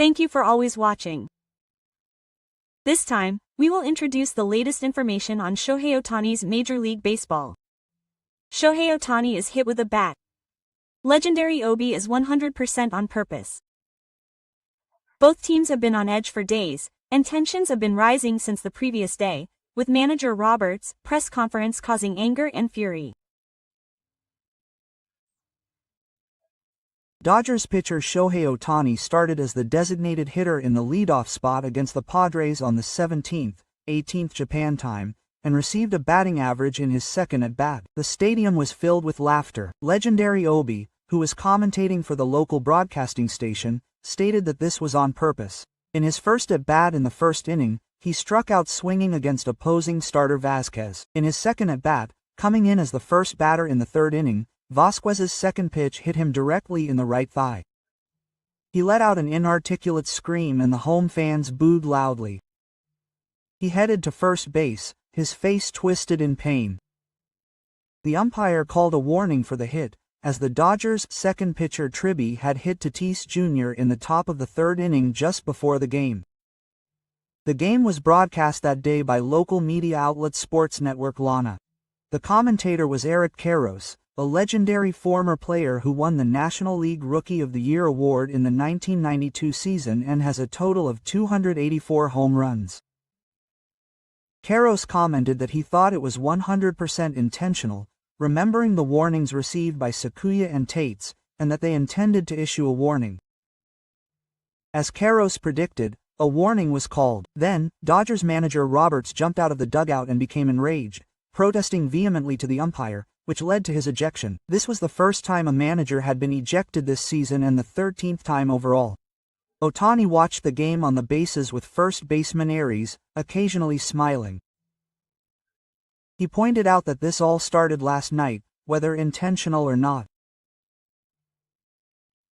Thank you for always watching. This time, we will introduce the latest information on Shohei Ohtani's Major League Baseball. Shohei Ohtani is hit with a bat. Legendary Obi is 100% on purpose. Both teams have been on edge for days, and tensions have been rising since the previous day, with manager Roberts' press conference causing anger and fury. Dodgers pitcher Shohei Ohtani started as the designated hitter in the leadoff spot against the Padres on the 17th, 18th Japan time, and received a batting average in his second at-bat. The stadium was filled with laughter. Legendary Obi, who was commentating for the local broadcasting station, stated that this was on purpose. In his first at-bat in the first inning, he struck out swinging against opposing starter Vazquez. In his second at-bat, coming in as the first batter in the third inning, Vazquez's second pitch hit him directly in the right thigh. He let out an inarticulate scream and the home fans booed loudly. He headed to first base, his face twisted in pain. The umpire called a warning for the hit, as the Dodgers' second pitcher Tribby had hit Tatis Jr. in the top of the third inning just before the game. The game was broadcast that day by local media outlet Sports Network Lana. The commentator was Eric Karros, a legendary former player who won the National League Rookie of the Year award in the 1992 season and has a total of 284 home runs. Karros commented that he thought it was 100% intentional, remembering the warnings received by Sakuya and Tates, and that they intended to issue a warning. As Karros predicted, a warning was called. Then, Dodgers manager Roberts jumped out of the dugout and became enraged, protesting vehemently to the umpire, which led to his ejection. This was the first time a manager had been ejected this season and the 13th time overall. Ohtani watched the game on the bases with first baseman Aries, occasionally smiling. He pointed out that this all started last night, whether intentional or not.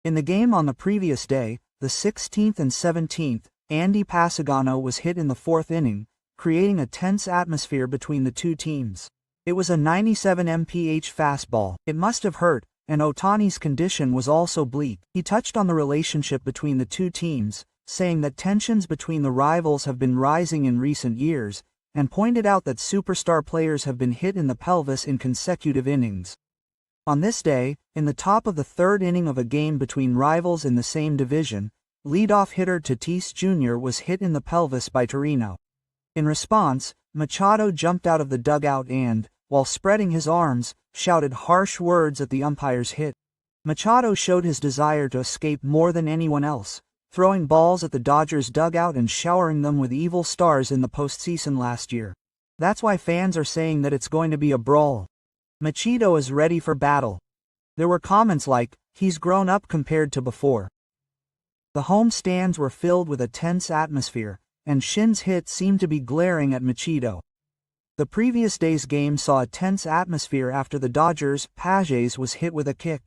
In the game on the previous day, the 16th and 17th, Andy Pasagano was hit in the fourth inning, creating a tense atmosphere between the two teams. It was a 97 mph fastball. It must have hurt, and Ohtani's condition was also bleak. He touched on the relationship between the two teams, saying that tensions between the rivals have been rising in recent years, and pointed out that superstar players have been hit in the pelvis in consecutive innings. On this day, in the top of the third inning of a game between rivals in the same division, leadoff hitter Tatis Jr. was hit in the pelvis by Torino. In response, Machado jumped out of the dugout and, while spreading his arms, shouted harsh words at the umpire's hit. Machado showed his desire to escape more than anyone else, throwing balls at the Dodgers' dugout and showering them with evil stars in the postseason last year. That's why fans are saying that it's going to be a brawl. Machado is ready for battle. There were comments like, "He's grown up compared to before." The home stands were filled with a tense atmosphere, and Shin's hit seemed to be glaring at Machado. The previous day's game saw a tense atmosphere after the Dodgers' Pages was hit with a kick.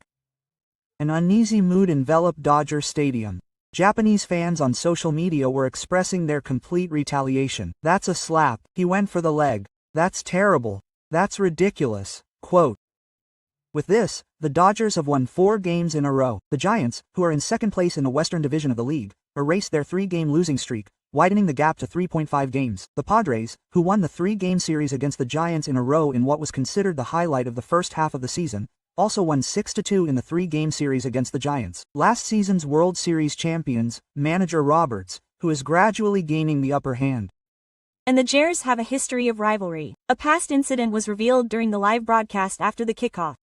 An uneasy mood enveloped Dodger Stadium. Japanese fans on social media were expressing their complete retaliation. "That's a slap. He went for the leg. That's terrible. That's ridiculous." Quote. With this, the Dodgers have won 4 games in a row. The Giants, who are in second place in the Western Division of the league, erased their 3-game losing streak, widening the gap to 3.5 games. The Padres, who won the 3-game series against the Giants in a row in what was considered the highlight of the first half of the season, also won 6-2 in the 3-game series against the Giants. Last season's World Series champions, manager Roberts, who is gradually gaining the upper hand. And the Jers have a history of rivalry. A past incident was revealed during the live broadcast after the kickoff.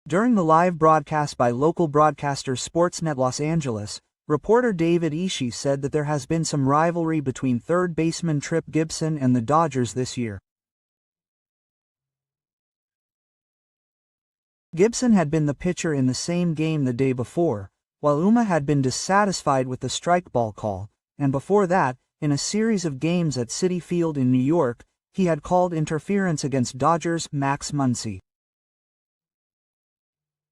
During the live broadcast by local broadcaster Sportsnet Los Angeles, reporter David Ishii said that there has been some rivalry between third baseman Tripp Gibson and the Dodgers this year. Gibson had been the pitcher in the same game the day before, while Uma had been dissatisfied with the strike ball call, and before that, in a series of games at Citi Field in New York, he had called interference against Dodgers' Max Muncy.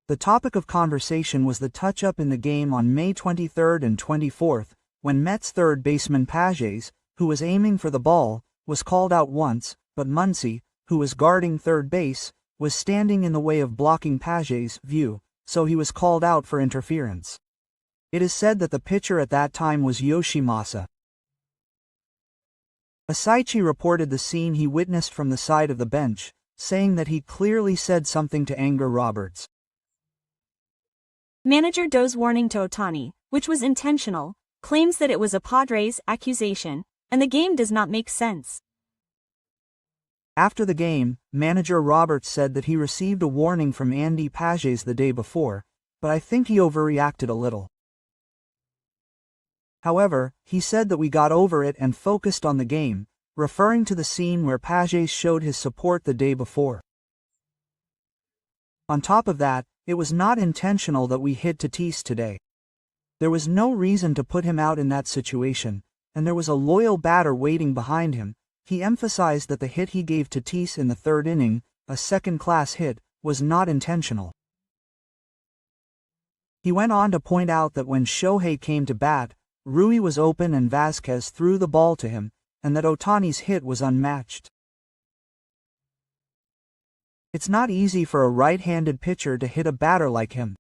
The topic of conversation was the touch-up in the game on May 23 and 24, when Mets third baseman Pages, who was aiming for the ball, was called out once, but Muncy, who was guarding third base, was standing in the way of blocking Pages' view, so he was called out for interference. It is said that the pitcher at that time was Yoshimasa. Asaichi reported the scene he witnessed from the side of the bench, saying that he clearly said something to anger Roberts. Manager Do's warning to Ohtani, which was intentional, claims that it was a Padres accusation, and the game does not make sense. After the game, manager Roberts said that he received a warning from Andy Pages the day before, but I think he overreacted a little. However, he said that we got over it and focused on the game, referring to the scene where Pages showed his support the day before. On top of that, it was not intentional that we hit Tatis today. There was no reason to put him out in that situation, and there was a loyal batter waiting behind him. He emphasized that the hit he gave Tatis in the third inning, a second-class hit, was not intentional. He went on to point out that when Shohei came to bat, Rui was open and Vasquez threw the ball to him, and that Ohtani's hit was unmatched. It's not easy for a right-handed pitcher to hit a batter like him.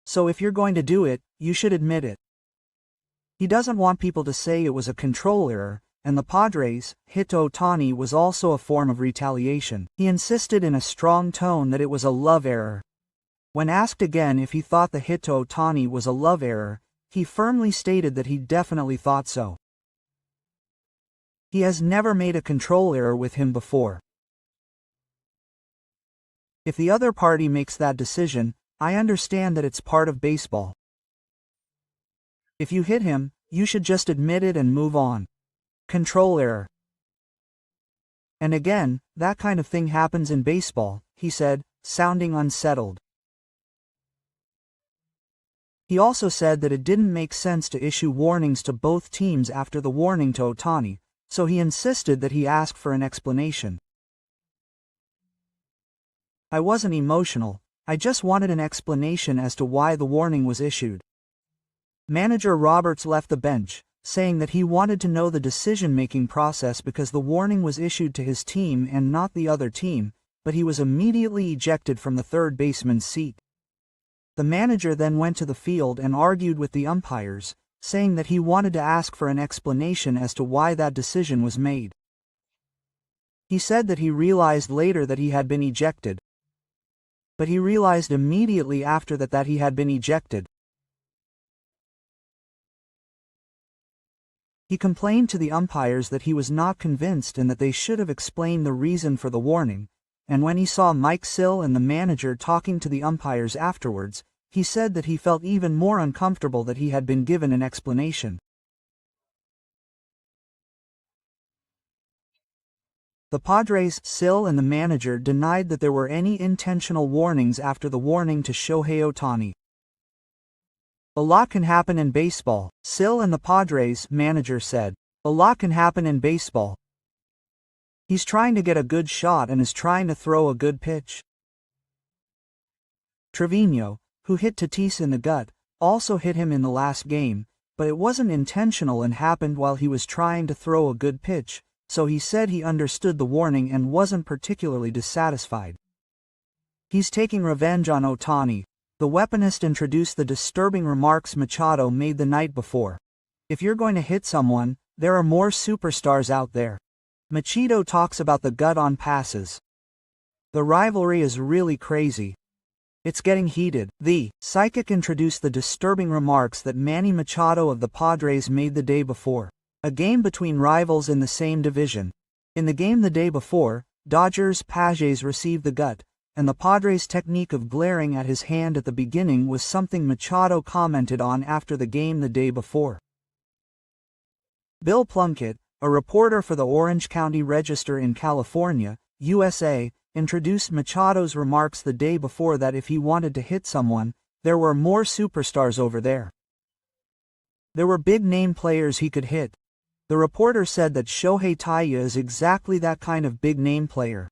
So if you're going to do it, you should admit it. He doesn't want people to say it was a control error, and the Padres' hit to Ohtani was also a form of retaliation. He insisted in a strong tone that it was a love error. When asked again if he thought the hit to Ohtani was a love error, he firmly stated that he definitely thought so. He has never made a control error with him before. If the other party makes that decision, I understand that it's part of baseball. If you hit him, you should just admit it and move on. Control error. And again, that kind of thing happens in baseball, he said, sounding unsettled. He also said that it didn't make sense to issue warnings to both teams after the warning to Ohtani, so he insisted that he ask for an explanation. I wasn't emotional, I just wanted an explanation as to why the warning was issued. Manager Roberts left the bench, saying that he wanted to know the decision-making process because the warning was issued to his team and not the other team, but he was immediately ejected from the third baseman's seat. The manager then went to the field and argued with the umpires, saying that he wanted to ask for an explanation as to why that decision was made. He said that he realized later that he had been ejected. But he realized immediately after that he had been ejected. He complained to the umpires that he was not convinced and that they should have explained the reason for the warning, and when he saw Mike Sill and the manager talking to the umpires afterwards, he said that he felt even more uncomfortable that he had been given an explanation. The Padres, Sill and the manager denied that there were any intentional warnings after the warning to Shohei Ohtani. A lot can happen in baseball, Sill and the Padres manager said. A lot can happen in baseball. He's trying to get a good shot and is trying to throw a good pitch. Trevino, who hit Tatis in the gut, also hit him in the last game, but it wasn't intentional and happened while he was trying to throw a good pitch, so he said he understood the warning and wasn't particularly dissatisfied. He's taking revenge on Ohtani. The weaponist introduced the disturbing remarks Machado made the night before. If you're going to hit someone, there are more superstars out there. Machado talks about the gut on passes. The rivalry is really crazy. It's getting heated. The psychic introduced the disturbing remarks that Manny Machado of the Padres made the day before. A game between rivals in the same division. In the game the day before, Dodgers' Pages received the gut, and the Padres' technique of glaring at his hand at the beginning was something Machado commented on after the game the day before. Bill Plunkett, a reporter for the Orange County Register in California, USA, introduced Machado's remarks the day before that if he wanted to hit someone, there were more superstars over there. There were big-name players he could hit. The reporter said that Shohei Ohtani is exactly that kind of big-name player.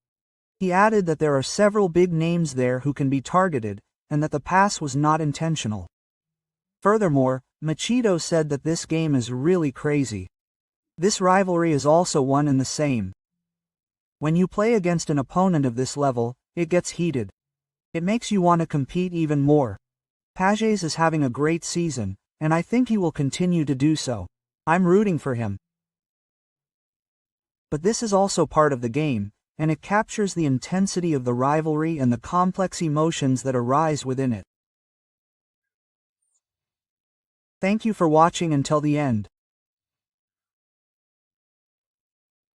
He added that there are several big names there who can be targeted, and that the pass was not intentional. Furthermore, Machado said that this game is really crazy. This rivalry is also one and the same. When you play against an opponent of this level, it gets heated. It makes you want to compete even more. Pages is having a great season, and I think he will continue to do so. I'm rooting for him. But this is also part of the game, and it captures the intensity of the rivalry and the complex emotions that arise within it. Thank you for watching until the end.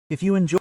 If you enjoy